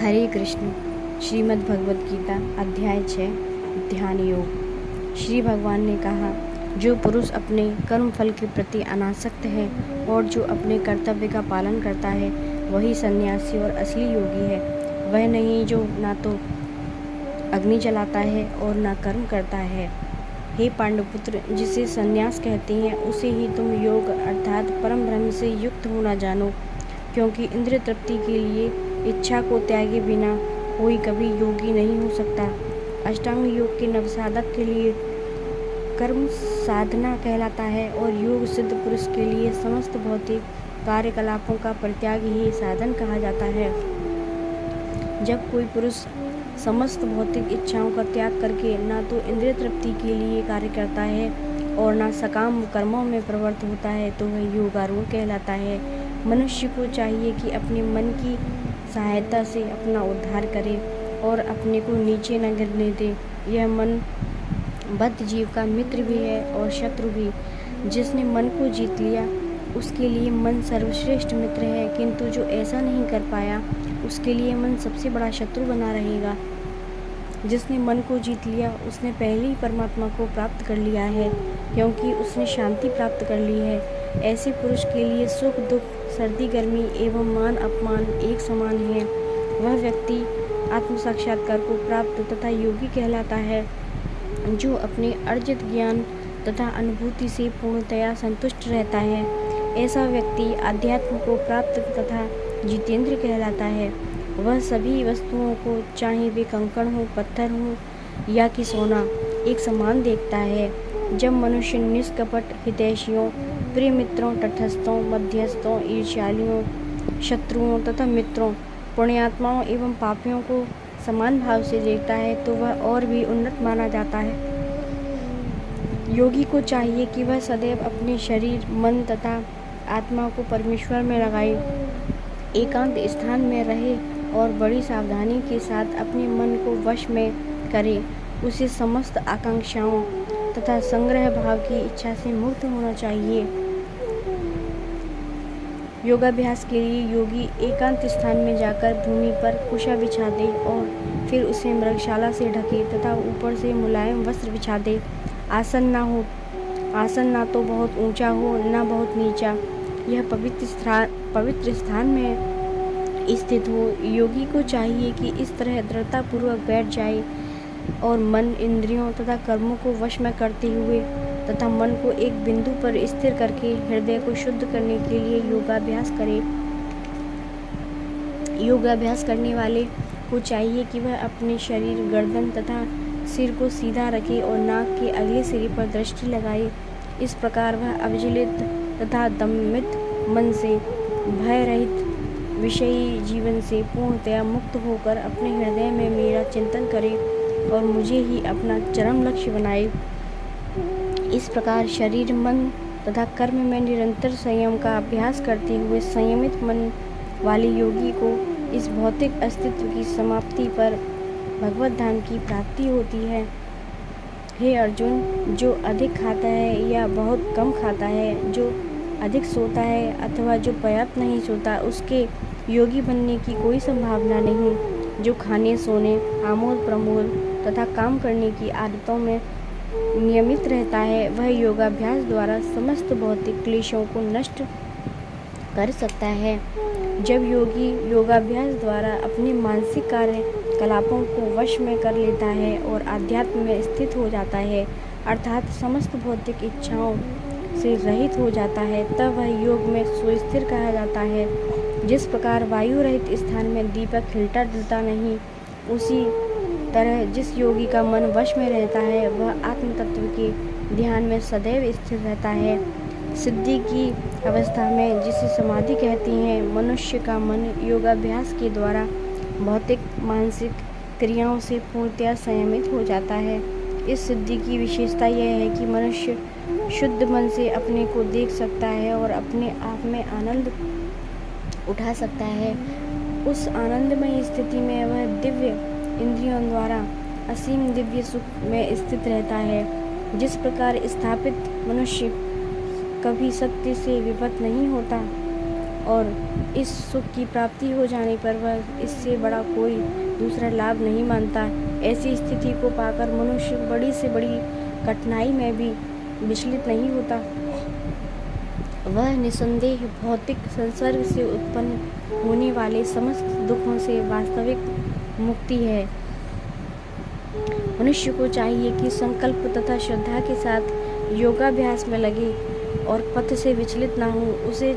हरे कृष्ण। श्रीमद् भगवद गीता अध्याय 6 ध्यान योग। श्री भगवान ने कहा, जो पुरुष अपने कर्म फल के प्रति अनासक्त है और जो अपने कर्तव्य का पालन करता है वही सन्यासी और असली योगी है। वह नहीं जो ना तो अग्नि जलाता है और ना कर्म करता है। हे पांडुपुत्र, जिसे सन्यास कहते हैं उसे ही तुम योग अर्थात परम ब्रह्म से युक्त होना जानो, क्योंकि इंद्रिय तृप्ति के लिए इच्छा को त्यागे बिना कोई कभी योगी नहीं हो सकता। अष्टांग योग के नवसाधक के लिए कर्म साधना कहलाता है और योग सिद्ध पुरुष के लिए समस्त भौतिक कार्यकलापों का परित्याग ही साधन कहा जाता है। जब कोई पुरुष समस्त भौतिक इच्छाओं का त्याग करके ना तो इंद्रिय तृप्ति के लिए कार्य करता है और ना सकाम कर्मों में प्रवृत्त होता है तो वह योगारूढ़ कहलाता है। मनुष्य को चाहिए कि अपने मन की सहायता से अपना उद्धार करे और अपने को नीचे न गिरने दे। यह मन बद्ध जीव का मित्र भी है और शत्रु भी। जिसने मन को जीत लिया उसके लिए मन सर्वश्रेष्ठ मित्र है, किंतु जो ऐसा नहीं कर पाया उसके लिए मन सबसे बड़ा शत्रु बना रहेगा। जिसने मन को जीत लिया उसने पहले ही परमात्मा को प्राप्त कर लिया है, क्योंकि उसने शांति प्राप्त कर ली है। ऐसे पुरुष के लिए सुख दुख, सर्दी गर्मी एवं मान अपमान एक समान है। वह व्यक्ति आत्म साक्षात्कार को प्राप्त तथा योगी कहलाता है, जो अपने अर्जित ज्ञान तथा अनुभूति से पूर्णतया संतुष्ट रहता है। ऐसा व्यक्ति आध्यात्म को प्राप्त तथा जितेंद्र कहलाता है। वह सभी वस्तुओं को, चाहे वे कंकड़ हो, पत्थर हो या कि सोना, एक समान देखता है। जब मनुष्य निष्कपट हितैषियों, प्रिय मित्रों, तटस्थों, मध्यस्थों, ईर्ष्यालुओं, शत्रुओं तथा मित्रों, पुण्यात्माओं एवं पापियों को समान भाव से देखता है तो वह और भी उन्नत माना जाता है। योगी को चाहिए कि वह सदैव अपने शरीर, मन तथा आत्मा को परमेश्वर में लगाए, एकांत स्थान में रहे और बड़ी सावधानी के साथ अपने मन को वश में करे। उसे समस्त आकांक्षाओं तथा संग्रह भाव की इच्छा से मुक्त होना चाहिए। योगाभ्यास के लिए योगी एकांत स्थान में जाकर भूमि पर कुशा बिछा दे और फिर उसे मृगशाला से ढके तथा ऊपर से मुलायम वस्त्र बिछा दे। आसन ना तो बहुत ऊंचा हो ना बहुत नीचा। यह पवित्र स्थान में स्थित हो। योगी को चाहिए कि इस तरह दृढ़तापूर्वक बैठ जाए और मन, इंद्रियों तथा कर्मों को वश में करते हुए तथा मन को एक बिंदु पर स्थिर करके हृदय को शुद्ध करने के लिए योगाभ्यास करे। योगाभ्यास करने वाले को चाहिए कि वह अपने शरीर, गर्दन तथा सिर को सीधा रखे और नाक के अगले सिरे पर दृष्टि लगाए। इस प्रकार वह अविचलित तथा दमित मन से, भय रहित विषयी जीवन से पूर्णतया मुक्त होकर अपने हृदय में मेरा चिंतन करे और मुझे ही अपना चरम लक्ष्य बनाए। इस प्रकार शरीर, मन तथा कर्म में निरंतर संयम का अभ्यास करते हुए संयमित मन वाले योगी को इस भौतिक अस्तित्व की समाप्ति पर भगवत धाम की प्राप्ति होती है। हे अर्जुन, जो अधिक खाता है या बहुत कम खाता है, जो अधिक सोता है अथवा जो पर्याप्त नहीं सोता, उसके योगी बनने की कोई संभावना नहीं। जो खाने, सोने, आमोद प्रमोद तथा काम करने की आदतों में नियमित रहता है वह योगाभ्यास द्वारा समस्त भौतिक क्लेशों को नष्ट कर सकता है। जब योगी योगाभ्यास द्वारा अपने मानसिक कार्यकलापों को वश में कर लेता है और आध्यात्म में स्थित हो जाता है, अर्थात समस्त भौतिक इच्छाओं से रहित हो जाता है, तब वह योग में सुस्थिर कहा जाता है। जिस प्रकार वायु रहित स्थान में दीपक हिलता डुलता नहीं, उसी तरह जिस योगी का मन वश में रहता है वह आत्म तत्व के ध्यान में सदैव स्थिर रहता है। सिद्धि की अवस्था में, जिसे समाधि कहती हैं, मनुष्य का मन योगाभ्यास के द्वारा भौतिक मानसिक क्रियाओं से पूर्णतया संयमित हो जाता है। इस सिद्धि की विशेषता यह है कि मनुष्य शुद्ध मन से अपने को देख सकता है और अपने आप में आनंद उठा सकता है। उस आनंदमय स्थिति में वह दिव्य इंद्रियों द्वारा असीम दिव्य सुख में स्थित रहता है। जिस प्रकार स्थापित मनुष्य कभी सत्य से विपत नहीं होता, और इस सुख की प्राप्ति हो जाने पर वह इससे बड़ा कोई दूसरा लाभ नहीं मानता। ऐसी स्थिति को पाकर मनुष्य बड़ी से बड़ी कठिनाई में भी विचलित नहीं होता। वह निसंदेह भौतिक संसर्ग से उत्पन्न होने वाले समस्त दुखों से वास्तविक मुक्ति है। मनुष्य को चाहिए कि संकल्प तथा श्रद्धा के साथ योगाभ्यास में लगे और पथ से विचलित ना हो। उसे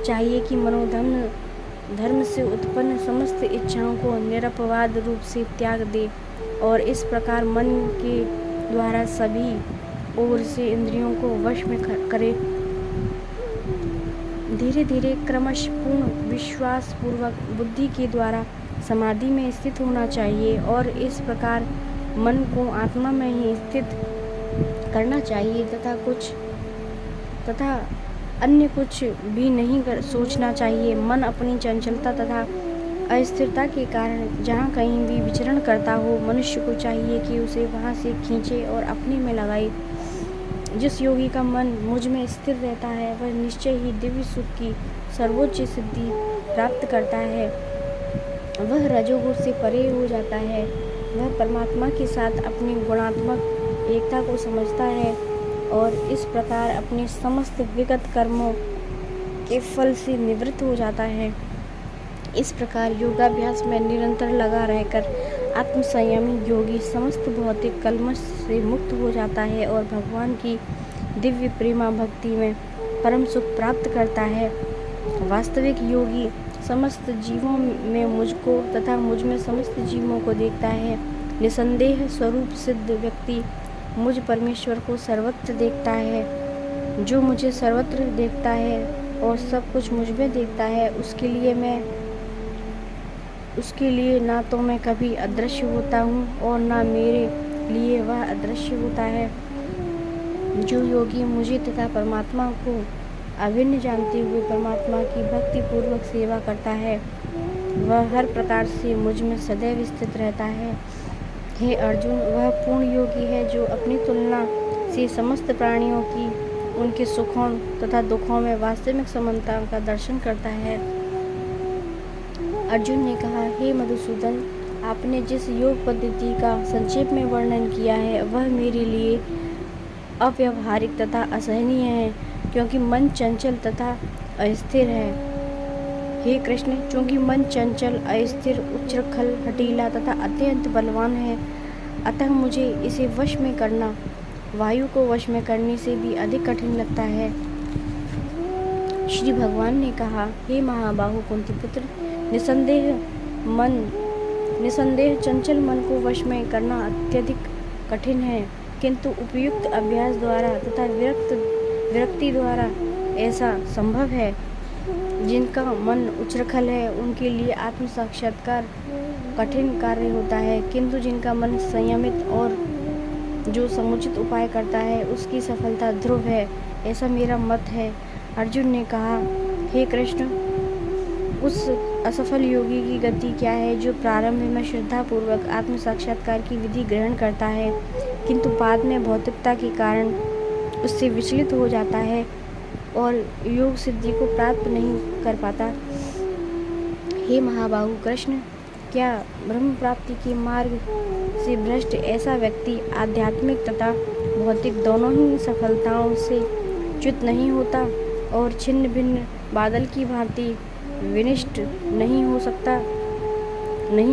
चाहिए कि धर्म से उत्पन्न समस्त इच्छाओं को निरपवाद रूप से त्याग दे और इस प्रकार मन के द्वारा सभी ओर से इंद्रियों को वश में करे। धीरे धीरे क्रमश पूर्ण विश्वास पूर्वक बुद्धि के द्वारा समाधि में स्थित होना चाहिए और इस प्रकार मन को आत्मा में ही स्थित करना चाहिए तथा अन्य कुछ भी नहीं सोचना चाहिए। मन अपनी चंचलता तथा अस्थिरता के कारण जहाँ कहीं भी विचरण करता हो, मनुष्य को चाहिए कि उसे वहाँ से खींचे और अपने में लगाए। जिस योगी का मन मुझ में स्थिर रहता है वह निश्चय ही दिव्य सुख की सर्वोच्च सिद्धि प्राप्त करता है। वह रजोगुण से परे हो जाता है। वह परमात्मा के साथ अपनी गुणात्मक एकता को समझता है और इस प्रकार अपने समस्त विगत कर्मों के फल से निवृत्त हो जाता है। इस प्रकार योगाभ्यास में निरंतर लगा रहकर आत्मसंयमी योगी समस्त भौतिक कल्मश से मुक्त हो जाता है और भगवान की दिव्य प्रेमा भक्ति में परम सुख प्राप्त करता है। वास्तविक योगी समस्त जीवों में मुझको तथा मुझ में समस्त जीवों को देखता है। निसंदेह स्वरूप सिद्ध व्यक्ति मुझ परमेश्वर को सर्वत्र देखता है। जो मुझे सर्वत्र देखता है और सब कुछ मुझ में देखता है, उसके लिए ना तो मैं कभी अदृश्य होता हूँ और ना मेरे लिए वह अदृश्य होता है। जो योगी मुझे तथा परमात्मा को अभिन्न जानते हुए परमात्मा की भक्ति पूर्वक सेवा करता है, वह हर प्रकार से मुझ में सदैव स्थित रहता है। हे अर्जुन, वह पूर्ण योगी है जो अपनी तुलना से समस्त प्राणियों की उनके सुखों तथा दुखों में वास्तविक समानता का दर्शन करता है। अर्जुन ने कहा, हे मधुसूदन, आपने जिस योग पद्धति का संक्षेप में वर्णन किया है वह मेरे लिए अव्यावहारिक तथा असहनीय है, क्योंकि मन चंचल तथा अस्थिर है। हे कृष्ण, चूंकि मन चंचल, अस्थिर, उच्छृंखल, हठीला तथा अत्यंत बलवान है, अतः मुझे इसे वश में करना वायु को वश में करने से भी अधिक कठिन लगता है। श्री भगवान ने कहा, हे महाबाहु कुंतीपुत्र, निसंदेह चंचल मन को वश में करना अत्यधिक कठिन है, किंतु उपयुक्त अभ्यास द्वारा तथा विरक्ति द्वारा ऐसा संभव है। जिनका मन उच्छृंखल है उनके लिए आत्म साक्षात्कार कठिन कार्य होता है, किंतु जिनका मन संयमित और जो समुचित उपाय करता है उसकी सफलता ध्रुव है, ऐसा मेरा मत है। अर्जुन ने कहा, हे कृष्ण, उस असफल योगी की गति क्या है जो प्रारंभ में श्रद्धा पूर्वक आत्म साक्षात्कार की विधि ग्रहण करता है, किंतु बाद में भौतिकता के कारण उससे विचलित हो जाता है और योग सिद्धि को प्राप्त नहीं कर पाता। हे महाबाहु कृष्ण, क्या ब्रह्म प्राप्ति के मार्ग से भ्रष्ट ऐसा व्यक्ति आध्यात्मिक तथा भौतिक दोनों ही सफलताओं से च्युत नहीं होता और छिन्न भिन्न बादल की भांति विनिष्ट नहीं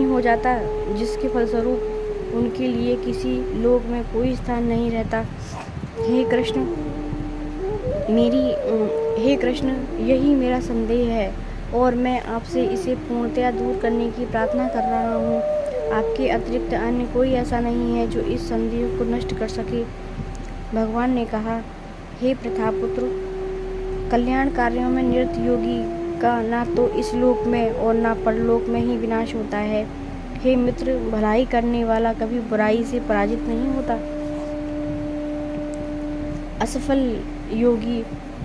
हो जाता, जिसके फलस्वरूप उनके लिए किसी लोक में कोई स्थान नहीं रहता। हे कृष्ण, यही मेरा संदेह है और मैं आपसे इसे पूर्णतया दूर करने की प्रार्थना कर रहा हूँ। आपके अतिरिक्त अन्य कोई ऐसा नहीं है जो इस संदेह को नष्ट कर सके। भगवान ने कहा, हे प्रथापुत्र, कल्याण कार्यों में निरत योगी का ना तो इस लोक में और ना परलोक में ही विनाश होता है। हे मित्र, भलाई करने वाला कभी बुराई से पराजित नहीं होता। असफल योगी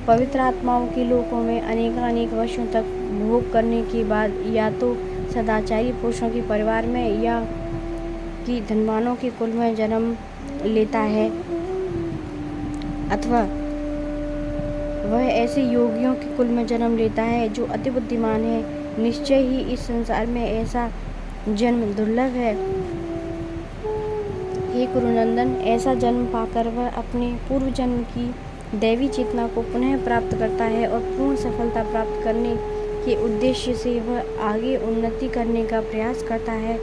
पवित्र आत्माओं के लोकों में अनेक वर्षों तक भोग करने के बाद या तो सदाचारी पुरुषों के परिवार में या कि धनवानों के कुल में जन्म लेता है, अथवा वह ऐसे योगियों के कुल में जन्म लेता है जो अति बुद्धिमान है। निश्चय ही इस संसार में ऐसा जन्म दुर्लभ है। हे कुरुनंदन, ऐसा जन्म पाकर वह अपने पूर्व जन्म की दैवी चेतना को पुनः प्राप्त करता है और पूर्ण सफलता प्राप्त करने के उद्देश्य से वह आगे उन्नति करने का प्रयास करता है।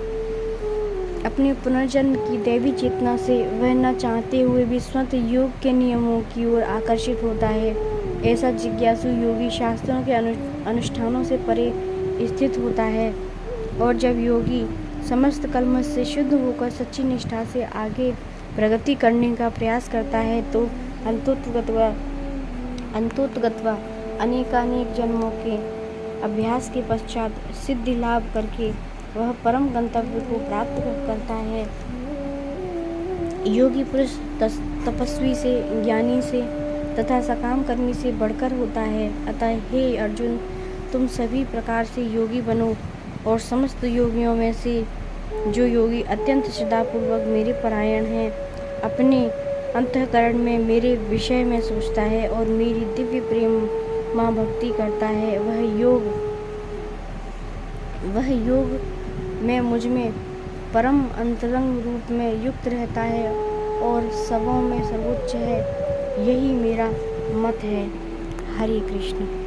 अपने पुनर्जन्म की दैवी चेतना से वह न चाहते हुए भी स्वतः योग के नियमों की ओर आकर्षित होता है। ऐसा जिज्ञासु योगी शास्त्रों के अनुष्ठानों से परे स्थित होता है, और जब योगी समस्त कलमश से शुद्ध होकर सच्ची निष्ठा से आगे प्रगति करने का प्रयास करता है तो अंतोतगत्वा अनेकानेक जन्मों के अभ्यास के पश्चात सिद्धि लाभ करके वह परम गंतव्य को प्राप्त करता है। योगी पुरुष तपस्वी से, ज्ञानी से तथा सकाम कर्मी से बढ़कर होता है। अतः हे अर्जुन, तुम सभी प्रकार से योगी बनो और समस्त योगियों में से जो योगी अत्यंत श्रद्धापूर्वक मेरे परायण है, अपने अंतःकरण में मेरे विषय में सोचता है और मेरी दिव्य प्रेम माँ भक्ति करता है, वह योग में मुझ में परम अंतरंग रूप में युक्त रहता है और सबों में सर्वोच्च है। यही मेरा मत है। हरे कृष्ण।